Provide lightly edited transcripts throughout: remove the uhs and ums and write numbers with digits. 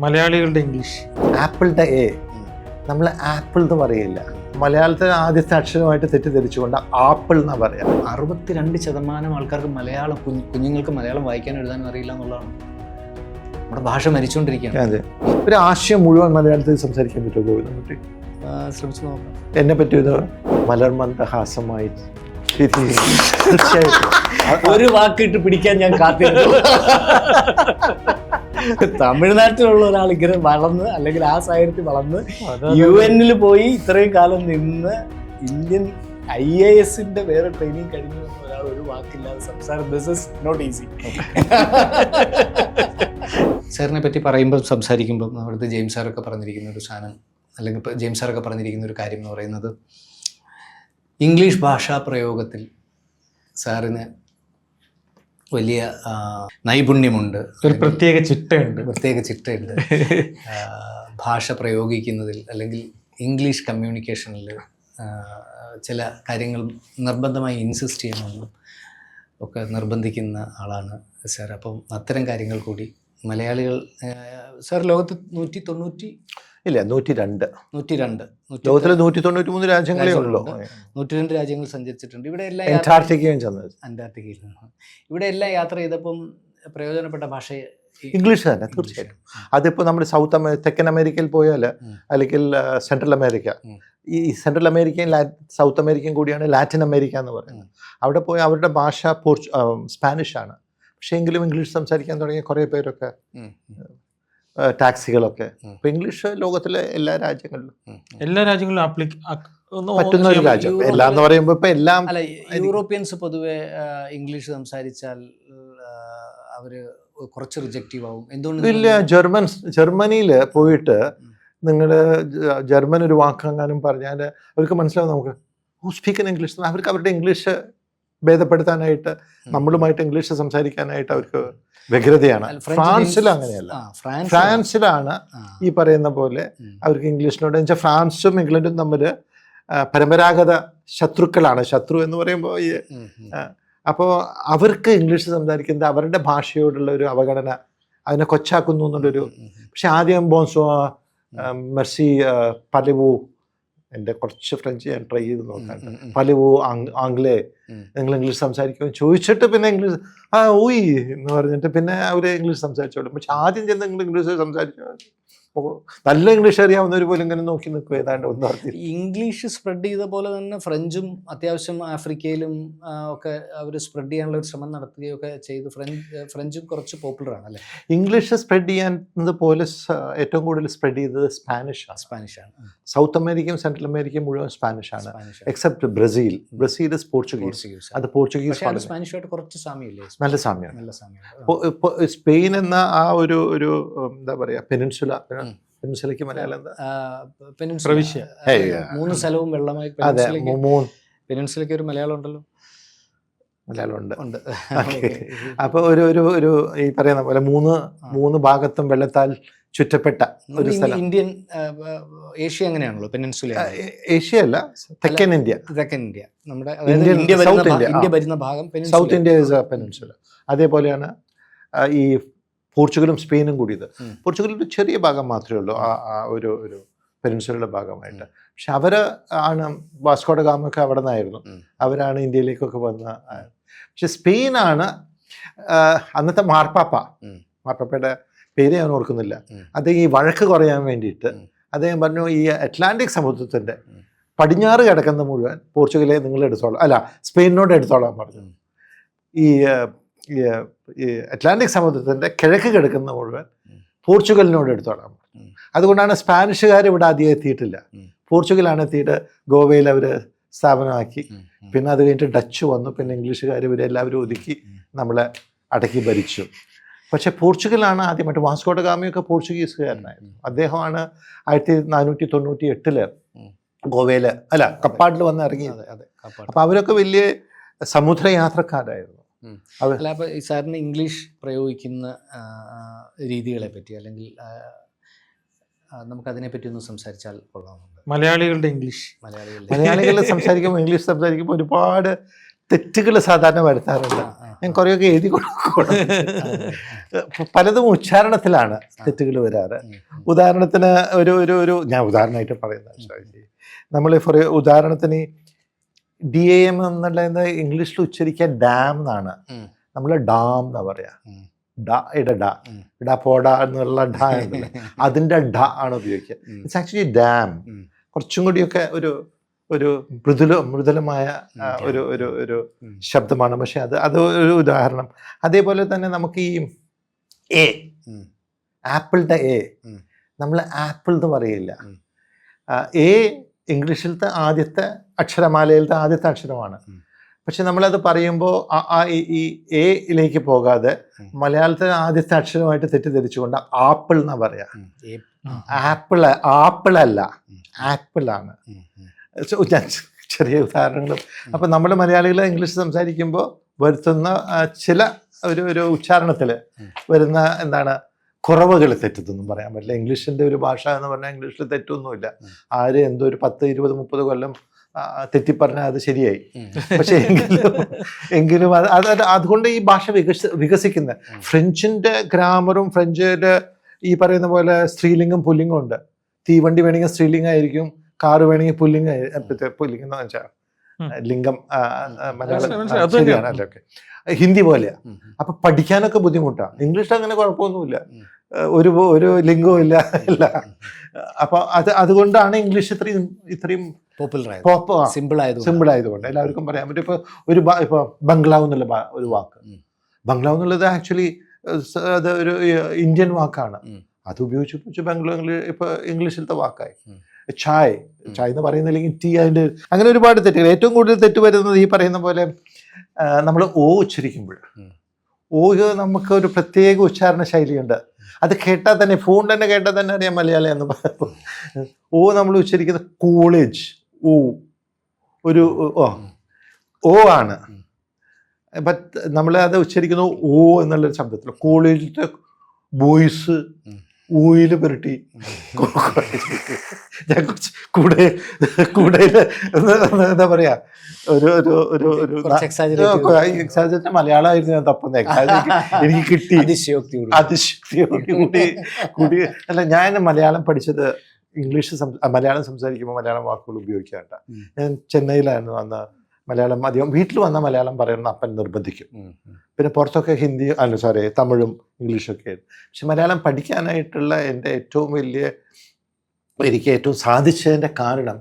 മലയാളികളുടെ ഇംഗ്ലീഷ്. ആപ്പിളിൻ്റെ എ നമ്മൾ ആപ്പിൾ എന്ന് പറയില്ല. മലയാളത്തിലെ ആദ്യത്തെ അക്ഷരമായിട്ട് തെറ്റിദ്ധരിച്ചുകൊണ്ട് ആപ്പിൾ എന്നാ പറയാം. 62% ആൾക്കാർക്ക് മലയാളം കുഞ്ഞുങ്ങൾക്ക് മലയാളം വായിക്കാനും എഴുതാനും അറിയില്ല എന്നുള്ളതാണ്. നമ്മുടെ ഭാഷ മരിച്ചുകൊണ്ടിരിക്കുകയാണ്. അതെ, ഒരു ആശയം മുഴുവൻ മലയാളത്തിൽ സംസാരിക്കാൻ പറ്റുമോ? നമുക്ക് ശ്രമിച്ചു നോക്കാം. എന്നെ പറ്റി ഇത് മലർമന്ദഹാസമായി തീർച്ചയായിട്ടും ഒരു വാക്കിട്ട് പിടിക്കാൻ ഞാൻ കാത്തിരുന്നു. തമിഴ്നാട്ടിലുള്ള ഒരാൾ ഇങ്ങനെ വളർന്ന്, അല്ലെങ്കിൽ ആ സാഹചര്യത്തിൽ വളർന്ന് UN പോയി ഇത്രയും കാലം നിന്ന് ഇന്ത്യൻ IAS വേറെ ട്രെയിനിങ് കഴിഞ്ഞു ഒരാൾ ഒരു വാക്കില്ലാതെ സംസാരം. This is not easy. സാറിനെ പറ്റി പറയുമ്പോൾ സംസാരിക്കുമ്പോൾ അവിടുത്തെ ജെയിംസ് സാറൊക്കെ പറഞ്ഞിരിക്കുന്ന ഒരു സാധനം, അല്ലെങ്കിൽ ഇപ്പോൾ ജെയിംസ് സാറൊക്കെ പറഞ്ഞിരിക്കുന്ന ഒരു കാര്യം എന്ന് പറയുന്നത്, ഇംഗ്ലീഷ് ഭാഷാ പ്രയോഗത്തിൽ സാറിന് വലിയ നൈപുണ്യമുണ്ട്, ഒരു പ്രത്യേക ചിട്ടയുണ്ട്. ഭാഷ പ്രയോഗിക്കുന്നതിൽ അല്ലെങ്കിൽ ഇംഗ്ലീഷ് കമ്മ്യൂണിക്കേഷനിൽ ചില കാര്യങ്ങൾ നിർബന്ധമായി ഇൻസിസ്റ്റ് ചെയ്യണമെന്നും ഒക്കെ നിർബന്ധിക്കുന്ന ആളാണ് സാർ. അപ്പം അത്തരം കാര്യങ്ങൾ കൂടി മലയാളികൾ, സാർ ലോകത്ത് 192 ലോകത്തിലെ 193 രാജ്യങ്ങളേ ഉള്ളൂ. 102 രാജ്യങ്ങൾ സഞ്ചരിച്ചിട്ടുണ്ട്. ഇവിടെ എല്ലാം അന്റാർട്ടിക്കയിൽ ഇവിടെ എല്ലാം യാത്ര ചെയ്തപ്പം പ്രയോജനപ്പെട്ട ഭാഷ ഇംഗ്ലീഷ് തന്നെ തീർച്ചയായിട്ടും. അതിപ്പോൾ നമ്മുടെ തെക്കൻ അമേരിക്കയിൽ പോയാൽ, അല്ലെങ്കിൽ സെൻട്രൽ അമേരിക്ക, ഈ സെൻട്രൽ അമേരിക്കയും സൗത്ത് അമേരിക്കയും കൂടിയാണ് ലാറ്റിൻ അമേരിക്ക എന്ന് പറയുന്നത്. അവിടെ പോയി അവരുടെ ഭാഷ സ്പാനിഷാണ്. പക്ഷേ എങ്കിലും ഇംഗ്ലീഷ് സംസാരിക്കാൻ തുടങ്ങിയ കുറേ പേരൊക്കെ, ടാക്സികളൊക്കെ ഇപ്പം ഇംഗ്ലീഷ് ലോകത്തിലെ എല്ലാ രാജ്യങ്ങളിലും പറ്റുന്ന ഒരു രാജ്യം. എല്ലാം എന്ന് പറയുമ്പോൾ ഇപ്പം എല്ലാം അല്ല, യൂറോപ്യൻസ് പൊതുവെ ഇംഗ്ലീഷ് സംസാരിച്ചാൽ അവര് കുറച്ച് റിജക്റ്റീവ് ആവും. എന്തുകൊണ്ട്? ഇല്ല, ജർമ്മനിയിൽ പോയിട്ട് നിങ്ങൾ ജർമ്മൻ ഒരു വാക്കെങ്ങാനും പറഞ്ഞാൽ അവർക്ക് മനസ്സിലാവും. നമുക്ക് സ്പീക്കൻ ഇംഗ്ലീഷ്, അവർക്ക് അവരുടെ ഇംഗ്ലീഷ് ഭേദപ്പെടുത്താനായിട്ട് നമ്മളുമായിട്ട് ഇംഗ്ലീഷ് സംസാരിക്കാനായിട്ട് അവർക്ക് വ്യഗ്രതയാണ്. ഫ്രാൻസിൽ അങ്ങനെയല്ല. ഫ്രാൻസിലാണ് ഈ പറയുന്ന പോലെ അവർക്ക് ഇംഗ്ലീഷിനോട്, വെച്ചാൽ ഫ്രാൻസും ഇംഗ്ലണ്ടും തമ്മിൽ പരമ്പരാഗത ശത്രുക്കളാണ്. ശത്രു എന്ന് പറയുമ്പോൾ ഈ അപ്പോൾ അവർക്ക് ഇംഗ്ലീഷ് സംസാരിക്കുന്നത് അവരുടെ ഭാഷയോടുള്ള ഒരു അവഗണന, അതിനെ കൊച്ചാക്കുന്നു എന്നുള്ളൊരു. പക്ഷെ ആദ്യം ബോൺസോ, മെർസി, പലിവു, എൻ്റെ കുറച്ച് ഫ്രഞ്ച് ഞാൻ ട്രൈ ചെയ്ത് നോക്കാം. പലിവു, ആംഗ്ലേ, നിങ്ങൾ ഇംഗ്ലീഷ് സംസാരിക്കുമെന്ന് ചോദിച്ചിട്ട് പിന്നെ ഇംഗ്ലീഷ് ഊയി എന്ന് പറഞ്ഞിട്ട് പിന്നെ അവർ ഇംഗ്ലീഷ് സംസാരിച്ചോളും. പക്ഷെ ആദ്യം ചെന്ന് നിങ്ങൾ ഇംഗ്ലീഷ് സംസാരിച്ചു നല്ല ഇംഗ്ലീഷ് അറിയാവുന്നവർ പോലും ഇങ്ങനെ നോക്കി നിൽക്കും. ഏതാണ്ട് ഒന്നും അറിയില്ല. ഇംഗ്ലീഷ് സ്പ്രെഡ് ചെയ്ത പോലെ തന്നെ ഫ്രഞ്ചും അത്യാവശ്യം ആഫ്രിക്കയിലും ഒക്കെ അവർ സ്പ്രെഡ് ചെയ്യാനുള്ള ഒരു ശ്രമം നടത്തുകയൊക്കെ ചെയ്ത്. ഫ്രഞ്ചും കുറച്ച് പോപ്പുലറാണ് അല്ലേ? ഇംഗ്ലീഷ് സ്പ്രെഡ് ചെയ്യാൻ പോലെ ഏറ്റവും കൂടുതൽ സ്പ്രെഡ് ചെയ്തത് സ്പാനിഷാണ്. സൗത്ത് അമേരിക്കയും സെൻട്രൽ അമേരിക്കയും മുഴുവൻ സ്പാനിഷാണ്, എക്സെപ്റ്റ് ബ്രസീൽ ഇസ് പോർച്ചുഗീസ്. അത് പോർച്ചുഗീസ് സ്പാനിഷുമായിട്ട് കുറച്ച് സാമ്യമില്ലേ? നല്ല സാമ്യമാണ്. സ്പെയിൻ എന്ന ആ ഒരു എന്താ പറയാ, പെനിൻസുലയ്ക്ക് മലയാളം എന്താ? പ്രവിശ്യ. 3 സ്ഥലവും വെള്ളമായി. പെനിൻസുലയ്ക്ക് ഒരു മലയാളം ഉണ്ടല്ലോ. മലയാളം ഉണ്ട്. അപ്പോൾ ഒരു ഈ പറയുന്ന പോലെ മൂന്ന് ഭാഗത്തും വെള്ളത്താൽ ചുറ്റപ്പെട്ട ഒരു സ്ഥലം. ഇന്ത്യൻ ഏഷ്യ അങ്ങനെയാണല്ലോ, പെനിൻസുല. ഏഷ്യ അല്ല, തെക്കൻ ഇന്ത്യ. നമ്മുടെ ഇന്ത്യ ഭരുന്ന ഭാഗം south India is A peninsula. അതേപോലെയാണ് ഈ പോർച്ചുഗലും സ്പെയിനും കൂടിയത്. പോർച്ചുഗലിൻ്റെ ചെറിയ ഭാഗം മാത്രമേ ഉള്ളൂ ആ ഒരു പെനിൻസുലയുടെ ഭാഗമായിട്ട്. പക്ഷെ ആണ് വാസ്കോ ഡ ഗാമയൊക്കെ അവിടെ നിന്നായിരുന്നു. അവരാണ് ഇന്ത്യയിലേക്കൊക്കെ വന്ന. പക്ഷെ സ്പെയിനാണ് അന്നത്തെ മാർപ്പാപ്പയുടെ പേര് ഞാൻ ഓർക്കുന്നില്ല. അദ്ദേഹം ഈ വഴക്ക് കുറയാൻ വേണ്ടിയിട്ട് അദ്ദേഹം പറഞ്ഞു, ഈ അറ്റ്ലാന്റിക് സമുദ്രത്തിൻ്റെ പടിഞ്ഞാറ് കിടക്കുന്ന മുഴുവൻ പോർച്ചുഗലെ നിങ്ങൾ എടുത്തോളാം, അല്ല സ്പെയിനോട് എടുത്തോളാൻ പറഞ്ഞു. ഈ അറ്റ്ലാന്റിക് സമുദ്രത്തിൻ്റെ കിഴക്ക് കിടക്കുന്ന മുഴുവൻ പോർച്ചുഗലിനോട് എടുത്തോളാം. അതുകൊണ്ടാണ് സ്പാനിഷുകാർ ഇവിടെ ആദ്യം എത്തിയിട്ടില്ല. പോർച്ചുഗലാണ് എത്തിയിട്ട് ഗോവയിൽ അവർ സ്ഥാപനമാക്കി. പിന്നെ അത് കഴിഞ്ഞിട്ട് ഡച്ച് വന്നു. പിന്നെ ഇംഗ്ലീഷുകാർ ഇവരെല്ലാവരും ഒതുക്കി നമ്മളെ അടക്കി ഭരിച്ചു. പക്ഷേ പോർച്ചുഗലാണ് ആദ്യമായിട്ട്. വാസ്കോ ഡ ഗാമയൊക്കെ പോർച്ചുഗീസുകാരനായിരുന്നു. അദ്ദേഹമാണ് 1498 ഗോവയിൽ കപ്പാടിൽ വന്ന് ഇറങ്ങിയത്. അപ്പം അവരൊക്കെ വലിയ സമുദ്രയാത്രക്കാരായിരുന്നു. അല്ല, അപ്പോൾ ഈ സാറിന് ഇംഗ്ലീഷ് പ്രയോഗിക്കുന്ന രീതികളെ പറ്റി, അല്ലെങ്കിൽ നമുക്കതിനെപ്പറ്റി ഒന്ന് സംസാരിച്ചാൽ കൊള്ളാമുണ്ട്. മലയാളികളുടെ ഇംഗ്ലീഷ്. മലയാളികൾ സംസാരിക്കുമ്പോൾ, ഇംഗ്ലീഷ് സംസാരിക്കുമ്പോൾ ഒരുപാട് തെറ്റുകൾ സാധാരണ വരുത്താറുണ്ട്. ഞാൻ കുറേയൊക്കെ എഴുതി കൊടുക്കും. പലതും ഉച്ചാരണത്തിലാണ് തെറ്റുകൾ വരാറ്. ഉദാഹരണത്തിന് ഒരു ഞാൻ ഉദാഹരണമായിട്ട് പറയുന്നത്, നമ്മൾ ഉദാഹരണത്തിന് DAM എന്നുള്ള ഇംഗ്ലീഷിൽ ഉച്ചരിക്കാൻ ഡാം എന്നാണ്, നമ്മൾ ഡാം എന്നാ പറയാ. ഡ പോട എന്നുള്ള ഡ ഉണ്ടല്ലോ, അതിൻ്റെ ഡ ആണ് ഉപയോഗിക്കുക. It's actually dam. കുറച്ചും കൂടിയൊക്കെ ഒരു മൃദുലമായ ഒരു ശബ്ദമാണ്. പക്ഷെ അത് ഒരു ഉദാഹരണം. അതേപോലെ തന്നെ നമുക്ക് ഈ എ, ആപ്പിളിന്റെ എ, നമ്മൾ ആപ്പിൾ എന്ന് പറയില്ല. എ ഇംഗ്ലീഷിലത്തെ ആദ്യത്തെ അക്ഷരമാലയിലത്തെ ആദ്യത്തെ അക്ഷരമാണ്. പക്ഷെ നമ്മളത് പറയുമ്പോൾ ഈ എയിലേക്ക് പോകാതെ മലയാളത്തിലെ ആദ്യത്തെ അക്ഷരമായിട്ട് തെറ്റിദ്ധരിച്ചുകൊണ്ട് ആപ്പിൾ എന്നാ പറയാ. ആപ്പിളല്ല, ആപ്പിളാണ്. ചെറിയ ഉദാഹരണങ്ങളും. അപ്പം നമ്മൾ മലയാളികൾ ഇംഗ്ലീഷ് സംസാരിക്കുമ്പോൾ വരുത്തുന്ന ചില ഒരു ഉച്ചാരണത്തിൽ വരുന്ന എന്താണ് കുറവുകൾ, തെറ്റത്തൊന്നും പറയാൻ പറ്റില്ല. ഇംഗ്ലീഷിൻ്റെ ഒരു ഭാഷ എന്ന് പറഞ്ഞാൽ ഇംഗ്ലീഷിൽ തെറ്റൊന്നുമില്ല. ആര് എന്തോ ഒരു 10, 20, 30 കൊല്ലം തെറ്റിപ്പറഞ്ഞാൽ അത് ശരിയായി. പക്ഷെ എങ്കിലും അതുകൊണ്ട് ഈ ഭാഷ വികസിക്കുന്നത്. ഫ്രഞ്ചിൻ്റെ ഗ്രാമറും ഫ്രഞ്ചിൻ്റെ ഈ പറയുന്ന പോലെ സ്ത്രീലിംഗം പുല്ലിംഗം ഉണ്ട്. തീവണ്ടി വേണമെങ്കിൽ സ്ത്രീലിംഗമായിരിക്കും, കാറ് വേണമെങ്കിൽ പുല്ലിംഗം എന്ന് വെച്ചാൽ ലിംഗം മലയാളം ശരിയാണല്ലോ. ഓക്കെ, ഹിന്ദി പോലെയാ. അപ്പൊ പഠിക്കാനൊക്കെ ബുദ്ധിമുട്ടാണ്. ഇംഗ്ലീഷിൽ അങ്ങനെ കുഴപ്പമൊന്നുമില്ല, ഒരു ലിംഗവും ഇല്ല. അപ്പൊ അതുകൊണ്ടാണ് ഇംഗ്ലീഷ് ഇത്രയും സിമ്പിൾ ആയതുകൊണ്ട് എല്ലാവർക്കും പറയാൻ പറ്റും. ഇപ്പൊ ബംഗ്ലാവ് എന്നുള്ള ഒരു വാക്ക്, ബംഗ്ലാവ് എന്നുള്ളത് ആക്ച്വലി അത് ഒരു ഇന്ത്യൻ വാക്കാണ്. അത് ഉപയോഗിച്ച് ബംഗ്ലാവ് ഇപ്പൊ ഇംഗ്ലീഷിലത്തെ വാക്കായി. ചായ് എന്ന് പറയുന്നില്ലെങ്കിൽ ടീ, അതിൻ്റെ അങ്ങനെ ഒരുപാട് തെറ്റുകൾ. ഏറ്റവും കൂടുതൽ തെറ്റ് വരുന്നത് ഈ പറയുന്ന പോലെ നമ്മൾ ഓ ഉച്ചരിക്കുമ്പോൾ, ഓ നമുക്ക് ഒരു പ്രത്യേക ഉച്ചാരണ ശൈലിയുണ്ട്. അത് കേട്ടാൽ തന്നെ, ഫോൺ തന്നെ കേട്ടാൽ തന്നെ അറിയാം മലയാളി എന്ന് പറയുമ്പോൾ. ഓ നമ്മൾ ഉച്ചരിക്കുന്നത് കോളേജ് ഓ, ഒരു ഓ ആണ്. ബട്ട് നമ്മൾ അത് ഉച്ചരിക്കുന്നത് ഓ എന്നുള്ളൊരു ശബ്ദത്തിൽ. കോളേജിലത്തെ ബോയ്സ് ഊയിൽ പുരട്ടി. ഞാൻ കുറച്ച് കൂടെ എന്താ പറയാ, എക്സാജറേറ്റ് മലയാളമായിരുന്നു ഞാൻ തപ്പുന്നത്. എനിക്ക് കിട്ടി അതിശയോക്തി കൂടി. അല്ല, ഞാൻ മലയാളം പഠിച്ചത് മലയാളം സംസാരിക്കുമ്പോൾ മലയാളം വാക്കുകൾ ഉപയോഗിക്കാണ്ട. ഞാൻ ചെന്നൈയിലായിരുന്നു അന്ന്. മലയാളം അധികം വീട്ടിൽ വന്ന മലയാളം പറയുന്ന അപ്പൻ നിർബന്ധിക്കും. പിന്നെ പുറത്തൊക്കെ തമിഴും ഇംഗ്ലീഷൊക്കെ ആയിരുന്നു. പക്ഷെ മലയാളം പഠിക്കാനായിട്ടുള്ള എൻ്റെ എനിക്ക് ഏറ്റവും സാധിച്ചതിൻ്റെ കാരണം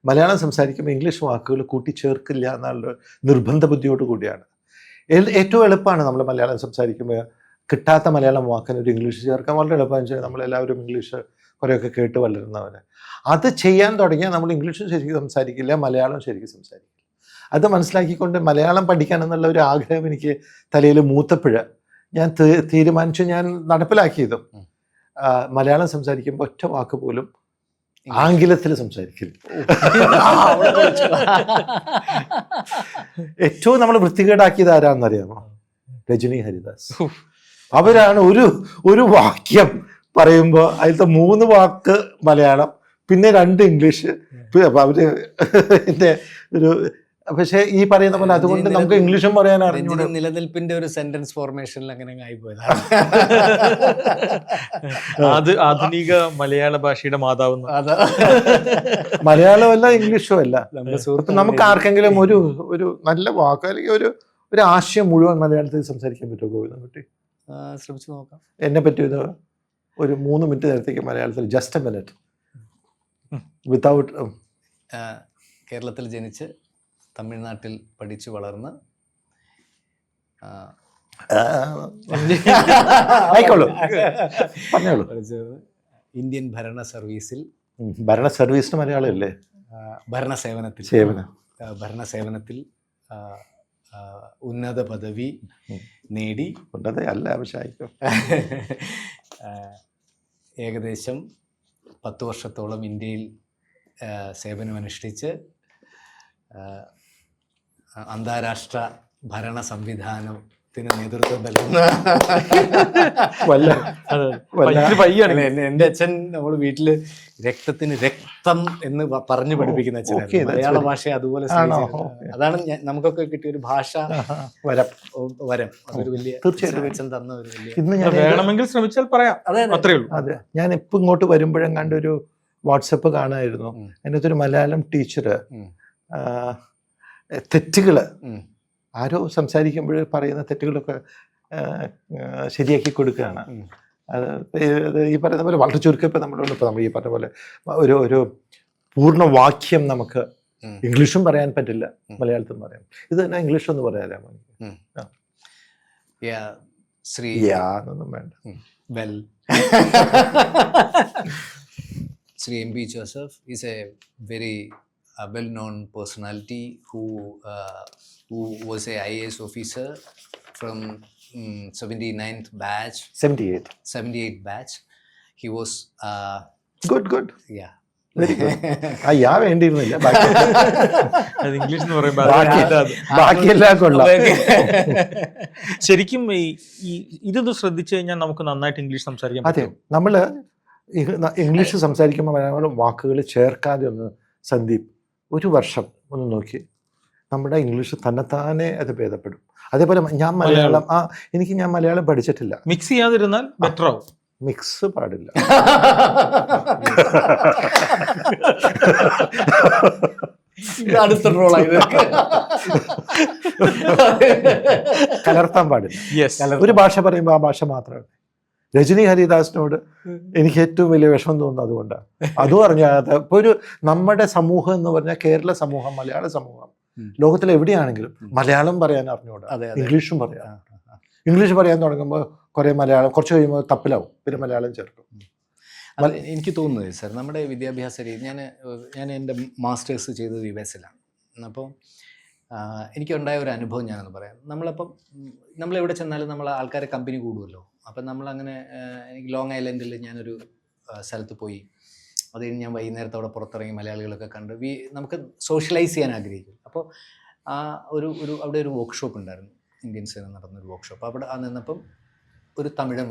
മലയാളം സംസാരിക്കുമ്പോൾ ഇംഗ്ലീഷ് വാക്കുകൾ കൂട്ടിച്ചേർക്കില്ല എന്നുള്ള നിർബന്ധ ബുദ്ധിയോട് കൂടിയാണ്. ഏറ്റവും എളുപ്പമാണ് നമ്മൾ മലയാളം സംസാരിക്കുമ്പോൾ കിട്ടാത്ത മലയാളം വാക്കിന് ഒരു ഇംഗ്ലീഷ് ചേർക്കാൻ വളരെ എളുപ്പമെന്ന് വെച്ചാൽ നമ്മളെല്ലാവരും ഇംഗ്ലീഷ് കുറേയൊക്കെ കേട്ട് വളരുന്നവർ. അത് ചെയ്യാൻ തുടങ്ങിയാൽ നമ്മൾ ഇംഗ്ലീഷും ശരിക്കും സംസാരിക്കില്ല, മലയാളവും ശരിക്കും സംസാരിക്കില്ല. അത് മനസ്സിലാക്കിക്കൊണ്ട് മലയാളം പഠിക്കണം എന്നുള്ള ഒരു ആഗ്രഹം എനിക്ക് തലയിൽ മൂത്തപ്പോഴ് ഞാൻ തീരുമാനിച്ചു, ഞാൻ നടപ്പിലാക്കിയതും. മലയാളം സംസാരിക്കുമ്പോൾ ഒറ്റ വാക്ക് പോലും ആംഗലത്തിൽ സംസാരിക്കില്ല. ഏറ്റവും നമ്മൾ വൃത്തികേടാക്കിയത് ആരാന്നറിയാമോ? രജനി ഹരിദാസ്. അവരാണ് ഒരു വാക്യം പറയുമ്പോൾ അതിലത്തെ 3 വാക്ക് മലയാളം, പിന്നെ 2 ഇംഗ്ലീഷ്. അവര് എൻ്റെ ഒരു പക്ഷേ ഈ പറയുന്ന പോലെ അതുകൊണ്ട് നമുക്ക് ഇംഗ്ലീഷും പറയാൻ അറിഞ്ഞു. നിലനിൽപ്പിന്റെ ഒരു സെന്റൻസ് ഫോർമേഷനിൽ അങ്ങനെ ആയിപ്പോയത്. ആധുനിക മലയാള ഭാഷയുടെ മാതാവ്. മലയാളമല്ല ഇംഗ്ലീഷും അല്ല. നമുക്ക് ആർക്കെങ്കിലും ഒരു നല്ല വാക്ക് അല്ലെങ്കിൽ ഒരു ആശയം മുഴുവൻ മലയാളത്തിൽ സംസാരിക്കാൻ പറ്റുമോ ഗോവിന്ദൻകുട്ടി? ശ്രമിച്ചു നോക്കാം. എന്നെ പറ്റി ഒരു 3 മിനിറ്റ് നേരത്തേക്ക് മലയാളത്തിൽ, ജസ്റ്റ് എ മിനിറ്റ്, വിത്തൗട്ട്. കേരളത്തിൽ ജനിച്ച് തമിഴ്നാട്ടിൽ പഠിച്ചു വളർന്ന് ഇന്ത്യൻ ഭരണ സർവീസിന് മലയാളം അല്ലേ? ഭരണസേവനത്തിൽ ഉന്നത പദവി നേടി. ഉന്നതയല്ല, ഏകദേശം 10 വർഷത്തോളം ഇന്ത്യയിൽ സേവനമനുഷ്ഠിച്ച് അന്താരാഷ്ട്ര ഭരണ സംവിധാനം ത്തിന് നേതൃത്വം നൽകുന്ന വല്ല പയ്യാണ് അല്ല, എൻ്റെ അച്ഛൻ നമ്മൾ വീട്ടില് രക്തത്തിന് രക്തം എന്ന് പറഞ്ഞു പഠിപ്പിക്കുന്ന okay, അച്ഛനായിരുന്നു. that's മലയാള very- ഭാഷയെ അതുപോലെ ആണോ? സ്നേഹിച്ചിരുന്നു. Okay. അതാണ് നമുക്കൊക്കെ കിട്ടിയ ഒരു ഭാഷ വരം. വരം. അതൊരു വലിയ തീർച്ചയായിട്ടും. അച്ഛൻ തന്ന ഒരു വലിയ ഇന്ന് ഞാൻ വേണമെങ്കിൽ ശ്രമിച്ചാൽ പറയാം, അതെ അത്രേ ഉള്ളൂ. അതെ, ഞാൻ ഇപ്പം ഇങ്ങോട്ട് വരുമ്പോഴും കണ്ടൊരു വാട്സപ്പ് കാണായിരുന്നു. ഉം. അതിനകത്ത് ഒരു മലയാളം ടീച്ചർ ഉം. തെറ്റുകൾ ഉം. ആരോ സംസാരിക്കുമ്പോൾ പറയുന്ന തെറ്റുകളൊക്കെ ശരിയാക്കി കൊടുക്കുകയാണ്. ഉം. അത് ഈ പറയുന്ന പോലെ വളരെ ചുരുക്കം ഇപ്പം നമ്മൾ ഈ പറഞ്ഞ പോലെ ഒരു പൂർണ്ണ വാക്യം നമുക്ക് ഉം. ഇംഗ്ലീഷും പറയാൻ പറ്റില്ല, ഉം. മലയാളത്തിലും പറയാം. ഇത് തന്നെ ഇംഗ്ലീഷൊന്ന് പറയാമോ? Yeah, ശ്രീ ഒന്നും വേണ്ട. Well, Sri M.B. Joseph is a very well-known personality who was a IAS officer from 79th batch, 78. batch. He was, good yeah. Very good. വേണ്ടിയിരുന്നില്ല, ബാക്കി അത് ഇംഗ്ലീഷ് എന്ന് പറയുമ്പോൾ ബാക്കിയെല്ലാം കൊള്ളാം. ശരിക്കും ഇതൊന്ന് ശ്രദ്ധിച്ചു കഴിഞ്ഞാൽ നമുക്ക് നന്നായിട്ട് ഇംഗ്ലീഷ് സംസാരിക്കാൻ അതെ, പറ്റും. നമ്മൾ ഇംഗ്ലീഷ് സംസാരിക്കുമ്പോൾ മലയാളം വാക്കുകൾ ചേർക്കാതെ ഒന്ന് സന്ദീപ് ഒരു വർഷം ഒന്ന് നോക്കി, നമ്മുടെ ഇംഗ്ലീഷ് തന്നെത്താനെ അത് ഭേദപ്പെടും. അതേപോലെ ഞാൻ മലയാളം ഞാൻ മലയാളം പഠിച്ചിട്ടില്ല. മിക്സ് ചെയ്യാതിരുന്നാൽ ബെറ്റർ ആവും. മിക്സ് പാടില്ല. അടുത്ത റോളായത് കലർത്താൻ പാടില്ല. യെസ്, ഒരു ഭാഷ പറയുമ്പോൾ ആ ഭാഷ മാത്രമേ. രജനി ഹരിദാസിനോട് എനിക്ക് ഏറ്റവും വലിയ വിഷമം തോന്നുന്നത് അതുകൊണ്ടാണ്. അതും അറിഞ്ഞാൽ ഇപ്പോൾ നമ്മുടെ സമൂഹം എന്ന് പറഞ്ഞാൽ കേരള സമൂഹം, മലയാള സമൂഹം ലോകത്തിൽ എവിടെയാണെങ്കിലും മലയാളം പറയാൻ അറിഞ്ഞുകൂടാ, ഇംഗ്ലീഷും പറയാം. ഇംഗ്ലീഷ് പറയാൻ തുടങ്ങുമ്പോൾ കുറേ മലയാളം, കുറച്ച് കഴിയുമ്പോൾ തപ്പിലാവും, പിന്നെ മലയാളം ചേർക്കും. എനിക്ക് തോന്നുന്നത് സാർ, നമ്മുടെ വിദ്യാഭ്യാസ രീതി, ഞാൻ എൻ്റെ മാസ്റ്റേഴ്സ് ചെയ്തത് US-ലാണ്. അപ്പോൾ എനിക്കുണ്ടായ ഒരു അനുഭവം ഞാനൊന്ന് പറയാം. നമ്മളെവിടെ ചെന്നാലും നമ്മൾ ആൾക്കാരെ കമ്പനി കൂടുമല്ലോ. അപ്പം നമ്മളങ്ങനെ എനിക്ക് ലോങ് ഐലൻഡിൽ ഞാനൊരു സ്ഥലത്ത് പോയി. അത് കഴിഞ്ഞ് ഞാൻ വൈകുന്നേരത്തോടെ പുറത്തിറങ്ങി മലയാളികളൊക്കെ കണ്ട് നമുക്ക് സോഷ്യലൈസ് ചെയ്യാൻ ആഗ്രഹിക്കും. അപ്പോൾ അവിടെ ഒരു വർക്ക്ഷോപ്പ് ഉണ്ടായിരുന്നു, ഇന്ത്യൻസിന് നടന്നൊരു വർക്ക്ഷോപ്പ്. അവിടെ നിന്നപ്പം ഒരു തമിഴൻ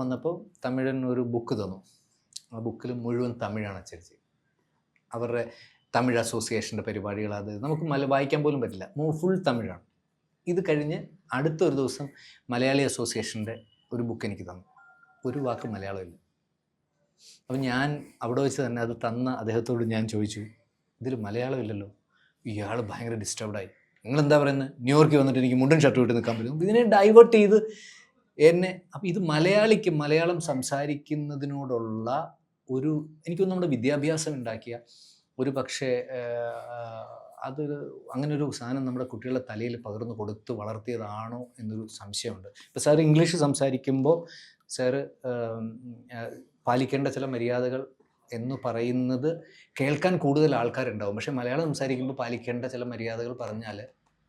വന്നപ്പോൾ തമിഴൻ ഒരു ബുക്ക് തന്നു. ആ ബുക്കിൽ മുഴുവൻ തമിഴാണ് അച്ചടിച്ചത്. അവരുടെ തമിഴ് അസോസിയേഷൻ്റെ പരിപാടികൾ, അത് നമുക്ക് വായിക്കാൻ പോലും പറ്റില്ല, ഫുൾ തമിഴാണ്. ഇത് കഴിഞ്ഞ് അടുത്തൊരു ദിവസം മലയാളി അസോസിയേഷൻ്റെ ഒരു ബുക്ക് എനിക്ക് തന്നു. ഒരു വാക്ക് മലയാളമില്ല. അപ്പം ഞാൻ അവിടെ വെച്ച് തന്നെ അത് തന്ന അദ്ദേഹത്തോട് ഞാൻ ചോദിച്ചു, ഇതിൽ മലയാളം ഇല്ലല്ലോ. ഇയാൾ ഭയങ്കര ഡിസ്റ്റർബ്ഡായി. നിങ്ങളെന്താ പറയുന്നത്, ന്യൂയോർക്കിൽ വന്നിട്ട് എനിക്ക് മുണ്ടും ഷർട്ടും ഇട്ട് നിൽക്കാൻ പറ്റും. ഇതിനെ ഡൈവേർട്ട് ചെയ്ത് എന്നെ, അപ്പം ഇത് മലയാളിക്ക് മലയാളം സംസാരിക്കുന്നതിനോടുള്ള എനിക്കൊന്നും നമ്മുടെ വിദ്യാഭ്യാസം ഉണ്ടാക്കിയ ഒരു പക്ഷേ അങ്ങനൊരു സാധനം നമ്മുടെ കുട്ടികളുടെ തലയിൽ പകർന്നു കൊടുത്ത് വളർത്തിയതാണോ എന്നൊരു സംശയമുണ്ട്. ഇപ്പോൾ സാറ് ഇംഗ്ലീഷ് സംസാരിക്കുമ്പോൾ സാറ് പാലിക്കേണ്ട ചില മര്യാദകൾ എന്ന് പറയുന്നത് കേൾക്കാൻ കൂടുതൽ ആൾക്കാരുണ്ടാവും. പക്ഷേ മലയാളം സംസാരിക്കുമ്പോൾ പാലിക്കേണ്ട ചില മര്യാദകൾ പറഞ്ഞാൽ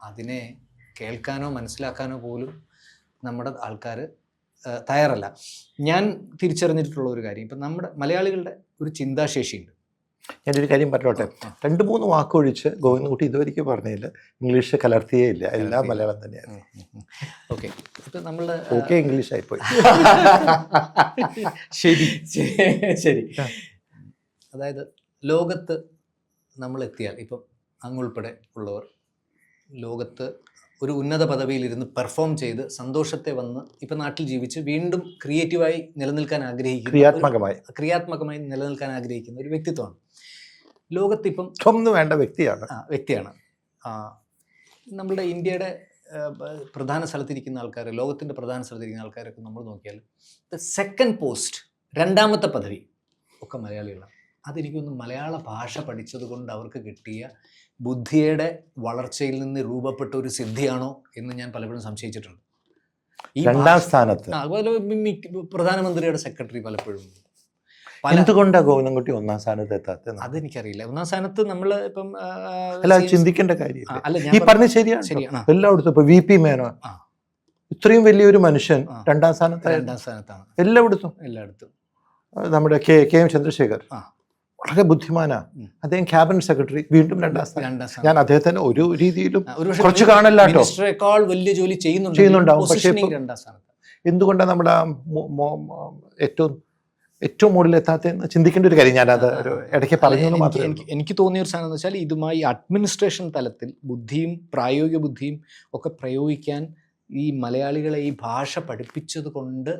അതിനെ കേൾക്കാനോ മനസ്സിലാക്കാനോ പോലും നമ്മുടെ ആൾക്കാർ തയ്യാറല്ല. ഞാൻ തിരിച്ചറിഞ്ഞിട്ടുള്ള ഒരു കാര്യം, ഇപ്പം നമ്മുടെ മലയാളികളുടെ ഒരു ചിന്താശേഷിയുണ്ട്. ഞാനൊരു കാര്യം പറഞ്ഞോട്ടെ, 2-3 വാക്കൊഴിച്ച് ഗോവിന്ദൻകുട്ടി ഇതുവരെയ്ക്ക് പറഞ്ഞില്ല, ഇംഗ്ലീഷ് കലർത്തിയേ ഇല്ല, എല്ലാം മലയാളം തന്നെയാണ്. ഓക്കെ, ഇപ്പം നമ്മളുടെ ഇംഗ്ലീഷ് ആയിപ്പോയി. ശരി. അതായത് ലോകത്ത് നമ്മളെത്തിയാൽ, ഇപ്പം അങ്ങുൾപ്പെടെ ഉള്ളവർ ലോകത്ത് ഒരു ഉന്നത പദവിയിലിരുന്ന് പെർഫോം ചെയ്ത് സന്തോഷത്തെ വന്ന് ഇപ്പം നാട്ടിൽ ജീവിച്ച് വീണ്ടും ക്രിയേറ്റീവായി നിലനിൽക്കാൻ ആഗ്രഹിക്കുന്ന, ക്രിയാത്മകമായി നിലനിൽക്കാൻ ആഗ്രഹിക്കുന്ന ഒരു വ്യക്തിത്വമാണ്. ലോകത്തിപ്പം വേണ്ട വ്യക്തിയാണ്. നമ്മളുടെ ഇന്ത്യയുടെ പ്രധാന സ്ഥലത്തിരിക്കുന്ന ആൾക്കാർ, ലോകത്തിൻ്റെ പ്രധാന സ്ഥലത്തിരിക്കുന്ന ആൾക്കാരൊക്കെ നമ്മൾ നോക്കിയാൽ സെക്കൻഡ് പോസ്റ്റ്, രണ്ടാമത്തെ പദവി ഒക്കെ മലയാളികളാണ്. അതെനിക്കൊന്ന് മലയാള ഭാഷ പഠിച്ചത് കൊണ്ട് അവർക്ക് കിട്ടിയ ബുദ്ധിയുടെ വളർച്ചയിൽ നിന്ന് രൂപപ്പെട്ട ഒരു സിദ്ധിയാണോ എന്ന് ഞാൻ പലപ്പോഴും സംശയിച്ചിട്ടുണ്ട്. രണ്ടാം സ്ഥാനത്ത് അതുപോലെ പ്രധാനമന്ത്രിയുടെ സെക്രട്ടറി പലപ്പോഴും. എന്തുകൊണ്ടാണ് ഗോവിന്ദൻകുട്ടി 1-ാം സ്ഥാനത്ത് എത്താത്തത്? അതെനിക്കറിയില്ല. 1-ാം സ്ഥാനത്ത് നമ്മൾ ഇപ്പം ചിന്തിക്കേണ്ട കാര്യം ഈ പറഞ്ഞ ശരിയാണ്. എല്ലായിടത്തും ഇപ്പൊ VP മേനോൻ ഇത്രയും വലിയൊരു മനുഷ്യൻ 2-ാം സ്ഥാനത്താണ്. സ്ഥാനത്താണ് എല്ലായിടത്തും. എല്ലായിടത്തും നമ്മുടെ KM ചന്ദ്രശേഖർ വളരെ ബുദ്ധിമാനാണ്. അദ്ദേഹം ക്യാബിനറ്റ് സെക്രട്ടറി, വീണ്ടും 2ാം സ്ഥാനം. ഞാൻ അദ്ദേഹത്തിന് ഒരു രീതിയിലും കുറച്ച് കാണല്ലോ, മിനിസ്റ്ററേക്കാൾ വലിയ ജോലി ചെയ്യുന്നുണ്ടാവും. പക്ഷേ എന്തുകൊണ്ടാണ് നമ്മുടെ ഏറ്റവും മുകളിലെത്താത്ത ചിന്തിക്കേണ്ട ഒരു കാര്യം. ഞാനത് ഒരു ഇടയ്ക്ക് പറഞ്ഞു മാത്രമേ. എനിക്ക് തോന്നിയ ഒരു സാധനം എന്ന് വെച്ചാൽ ഇതുമായി അഡ്മിനിസ്ട്രേഷൻ തലത്തിൽ ബുദ്ധിയും പ്രായോഗിക ബുദ്ധിയും ഒക്കെ പ്രയോഗിക്കാൻ ഈ മലയാളികളെ ഈ ഭാഷ പഠിപ്പിച്ചത് കൊണ്ട്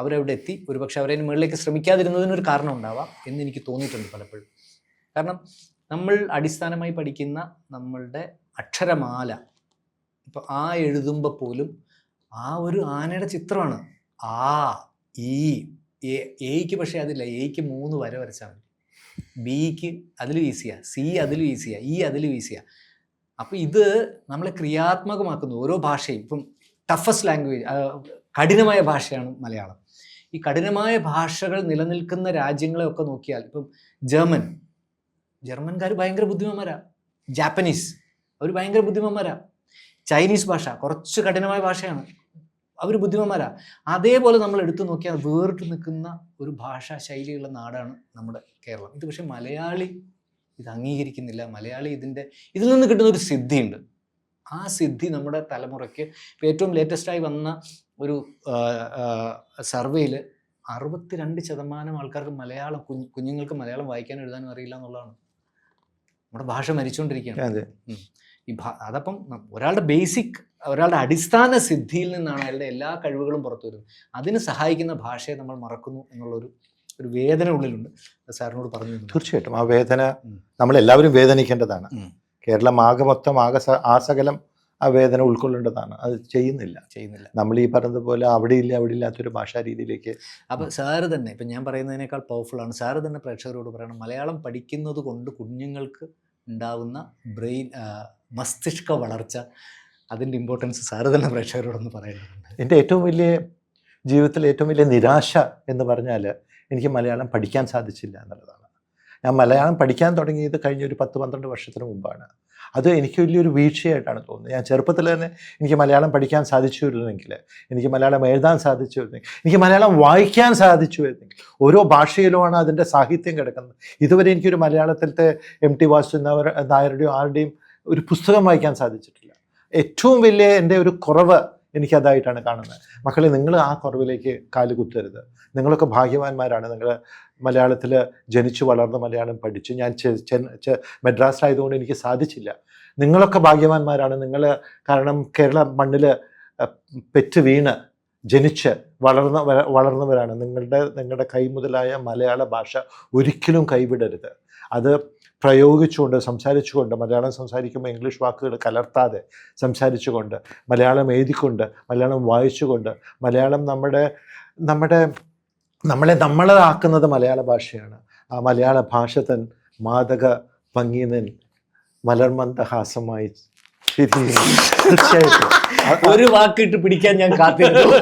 അവരവിടെ എത്തി. ഒരുപക്ഷെ അവരതിന് മുകളിലേക്ക് ശ്രമിക്കാതിരുന്നതിനൊരു കാരണം ഉണ്ടാവാം എന്ന് എനിക്ക് തോന്നിയിട്ടുണ്ട് പലപ്പോഴും. കാരണം നമ്മൾ അടിസ്ഥാനമായി പഠിക്കുന്ന നമ്മളുടെ അക്ഷരമാല, ഇപ്പം ആ എഴുതുമ്പോൾ പോലും ആ ഒരു ആനയുടെ ചിത്രമാണ്. ആ ഈ എയ്ക്ക് പക്ഷേ അതില്ല. എയ്ക്ക് 3 വര വരച്ചാൽ മതി. ബിക്ക് അതിലും ഈസിയാണ്, സി അതിലും ഈസിയാണ്, ഈ അതിലും ഈസിയാണ്. അപ്പോൾ ഇത് നമ്മളെ ക്രിയാത്മകമാക്കുന്നു. ഓരോ ഭാഷയും ഇപ്പം ടഫസ്റ്റ് ലാംഗ്വേജ്, കഠിനമായ ഭാഷയാണ് മലയാളം. ഈ കഠിനമായ ഭാഷകൾ നിലനിൽക്കുന്ന രാജ്യങ്ങളെയൊക്കെ നോക്കിയാൽ ഇപ്പം ജർമ്മൻകാർ ഭയങ്കര ബുദ്ധിമാന്മാരാ. ജാപ്പനീസ് അവർ ഭയങ്കര ബുദ്ധിമാന്മാരാ. ചൈനീസ് ഭാഷ കുറച്ച് കഠിനമായ ഭാഷയാണ്, അവർ ബുദ്ധിമാന്മാരാ. അതേപോലെ നമ്മൾ എടുത്തു നോക്കിയാൽ വേറിട്ട് നിൽക്കുന്ന ഒരു ഭാഷാ ശൈലിയുള്ള നാടാണ് നമ്മുടെ കേരളം. ഇത് പക്ഷേ മലയാളി ഇത് അംഗീകരിക്കുന്നില്ല. മലയാളി ഇതിൽ നിന്ന് കിട്ടുന്ന ഒരു സിദ്ധിയുണ്ട്. ആ സിദ്ധി നമ്മുടെ തലമുറയ്ക്ക് ഇപ്പോൾ ഏറ്റവും ലേറ്റസ്റ്റായി വന്ന ഒരു സർവേയിൽ 62% ആൾക്കാർക്ക് മലയാളം, കുഞ്ഞുങ്ങൾക്ക് മലയാളം വായിക്കാനും എഴുതാനും അറിയില്ല എന്നുള്ളതാണ്. നമ്മുടെ ഭാഷ മരിച്ചുകൊണ്ടിരിക്കുകയാണ്. അതപ്പം ഒരാളുടെ അടിസ്ഥാന സിദ്ധിയിൽ നിന്നാണ് അയാളുടെ എല്ലാ കഴിവുകളും പുറത്തു വരുന്നത്. അതിന് സഹായിക്കുന്ന ഭാഷയെ നമ്മൾ മറക്കുന്നു എന്നുള്ളൊരു വേദന ഉള്ളിലുണ്ട്. സാറിനോട് പറഞ്ഞു. തീർച്ചയായിട്ടും ആ വേദന നമ്മളെല്ലാവരും വേദനിക്കേണ്ടതാണ്. കേരളം ആകെ മൊത്തം ആസകലം ആ വേദന ഉൾക്കൊള്ളേണ്ടതാണ്. അത് ചെയ്യുന്നില്ല. നമ്മൾ ഈ പറഞ്ഞതുപോലെ അവിടെ ഇല്ലാത്തൊരു ഭാഷാ രീതിയിലേക്ക്. അപ്പോൾ സാറ് തന്നെ ഇപ്പം ഞാൻ പറയുന്നതിനേക്കാൾ പവർഫുള്ളാണ്. സാറ് തന്നെ പ്രേക്ഷകരോട് പറയണം, മലയാളം പഠിക്കുന്നത് കൊണ്ട് കുഞ്ഞുങ്ങൾക്ക് ഉണ്ടാവുന്ന മസ്തിഷ്ക വളർച്ച, അതിൻ്റെ ഇമ്പോർട്ടൻസ് സാറ് തന്നെ പ്രേക്ഷകരോടൊന്ന് പറയേണ്ടതുണ്ട്. എൻ്റെ ജീവിതത്തിലെ ഏറ്റവും വലിയ നിരാശ എന്ന് പറഞ്ഞാൽ എനിക്ക് മലയാളം പഠിക്കാൻ സാധിച്ചില്ല എന്നുള്ളതാണ്. ഞാൻ മലയാളം പഠിക്കാൻ തുടങ്ങിയത് കഴിഞ്ഞൊരു 10-12 വർഷത്തിന് മുമ്പാണ്. അത് എനിക്ക് വലിയൊരു വീഴ്ചയായിട്ടാണ് തോന്നുന്നത്. ഞാൻ ചെറുപ്പത്തിൽ തന്നെ എനിക്ക് മലയാളം പഠിക്കാൻ സാധിച്ചിരുന്നെങ്കിൽ, എനിക്ക് മലയാളം എഴുതാൻ സാധിച്ചിരുന്നെങ്കിൽ, എനിക്ക് മലയാളം വായിക്കാൻ സാധിച്ചുവരുന്നെങ്കിൽ. ഓരോ ഭാഷയിലുമാണ് അതിൻ്റെ സാഹിത്യം കിടക്കുന്നത്. ഇതുവരെ എനിക്കൊരു മലയാളത്തിലത്തെ MT നായരുടെയോ ആരുടെയും ഒരു പുസ്തകം വായിക്കാൻ സാധിച്ചിട്ടില്ല. ഏറ്റവും വലിയ എൻ്റെ ഒരു കുറവ് എനിക്കതായിട്ടാണ് കാണുന്നത്. മക്കളെ, നിങ്ങൾ ആ കുറവിലേക്ക് കാലുകുത്തരുത്. നിങ്ങളൊക്കെ ഭാഗ്യവാന്മാരാണ്. നിങ്ങൾ മലയാളത്തിൽ ജനിച്ചു വളർന്ന മലയാളം പഠിച്ചു. ഞാൻ മദ്രാസിലായതുകൊണ്ട് എനിക്ക് സാധിച്ചില്ല. നിങ്ങളൊക്കെ ഭാഗ്യവാന്മാരാണ്. കാരണം കേരള മണ്ണിൽ പെറ്റ് വീണ് ജനിച്ച് വളർന്നവരാണ്. നിങ്ങളുടെ കൈമുതലായ മലയാള ഭാഷ ഒരിക്കലും കൈവിടരുത്. അത് പ്രയോഗിച്ചുകൊണ്ട്, സംസാരിച്ചുകൊണ്ട്, മലയാളം സംസാരിക്കുമ്പോൾ ഇംഗ്ലീഷ് വാക്കുകൾ കലർത്താതെ സംസാരിച്ചുകൊണ്ട്, മലയാളം എഴുതിക്കൊണ്ട്, മലയാളം വായിച്ചുകൊണ്ട്, മലയാളം നമ്മളാക്കുന്നത് മലയാള ഭാഷയാണ്. ആ മലയാള ഭാഷ തൻ മാദക ഭംഗിനൻ മലർമന്ദഹാസമായി തീർച്ചയായിട്ടും ഒരു വാക്കിട്ട് പിടിക്കാൻ ഞാൻ കാത്തിരുന്നു.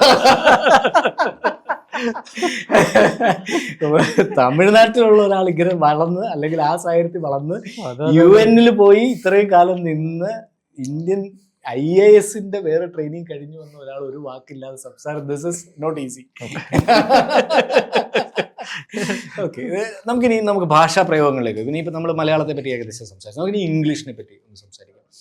തമിഴ്നാട്ടിലുള്ള ഒരാൾ ഇങ്ങനെ വളർന്ന്, അല്ലെങ്കിൽ ആ സാഹചര്യത്തിൽ വളർന്ന് UN പോയി ഇത്രയും കാലം നിന്ന് ഇന്ത്യൻ IAS വേറെ ട്രെയിനിങ് കഴിഞ്ഞു വന്ന ഒരാൾ ഒരു വാക്കില്ലാതെ സംസാരം, this is not easy. Okay, നമുക്ക് ഭാഷാ പ്രയോഗങ്ങളിലേക്ക്, ഇനിയിപ്പോൾ നമ്മൾ മലയാളത്തെ പറ്റി ഏകദേശം സംസാരിച്ചു, നമുക്കിനി ഇംഗ്ലീഷിനെ പറ്റി ഒന്ന് സംസാരിക്കാം.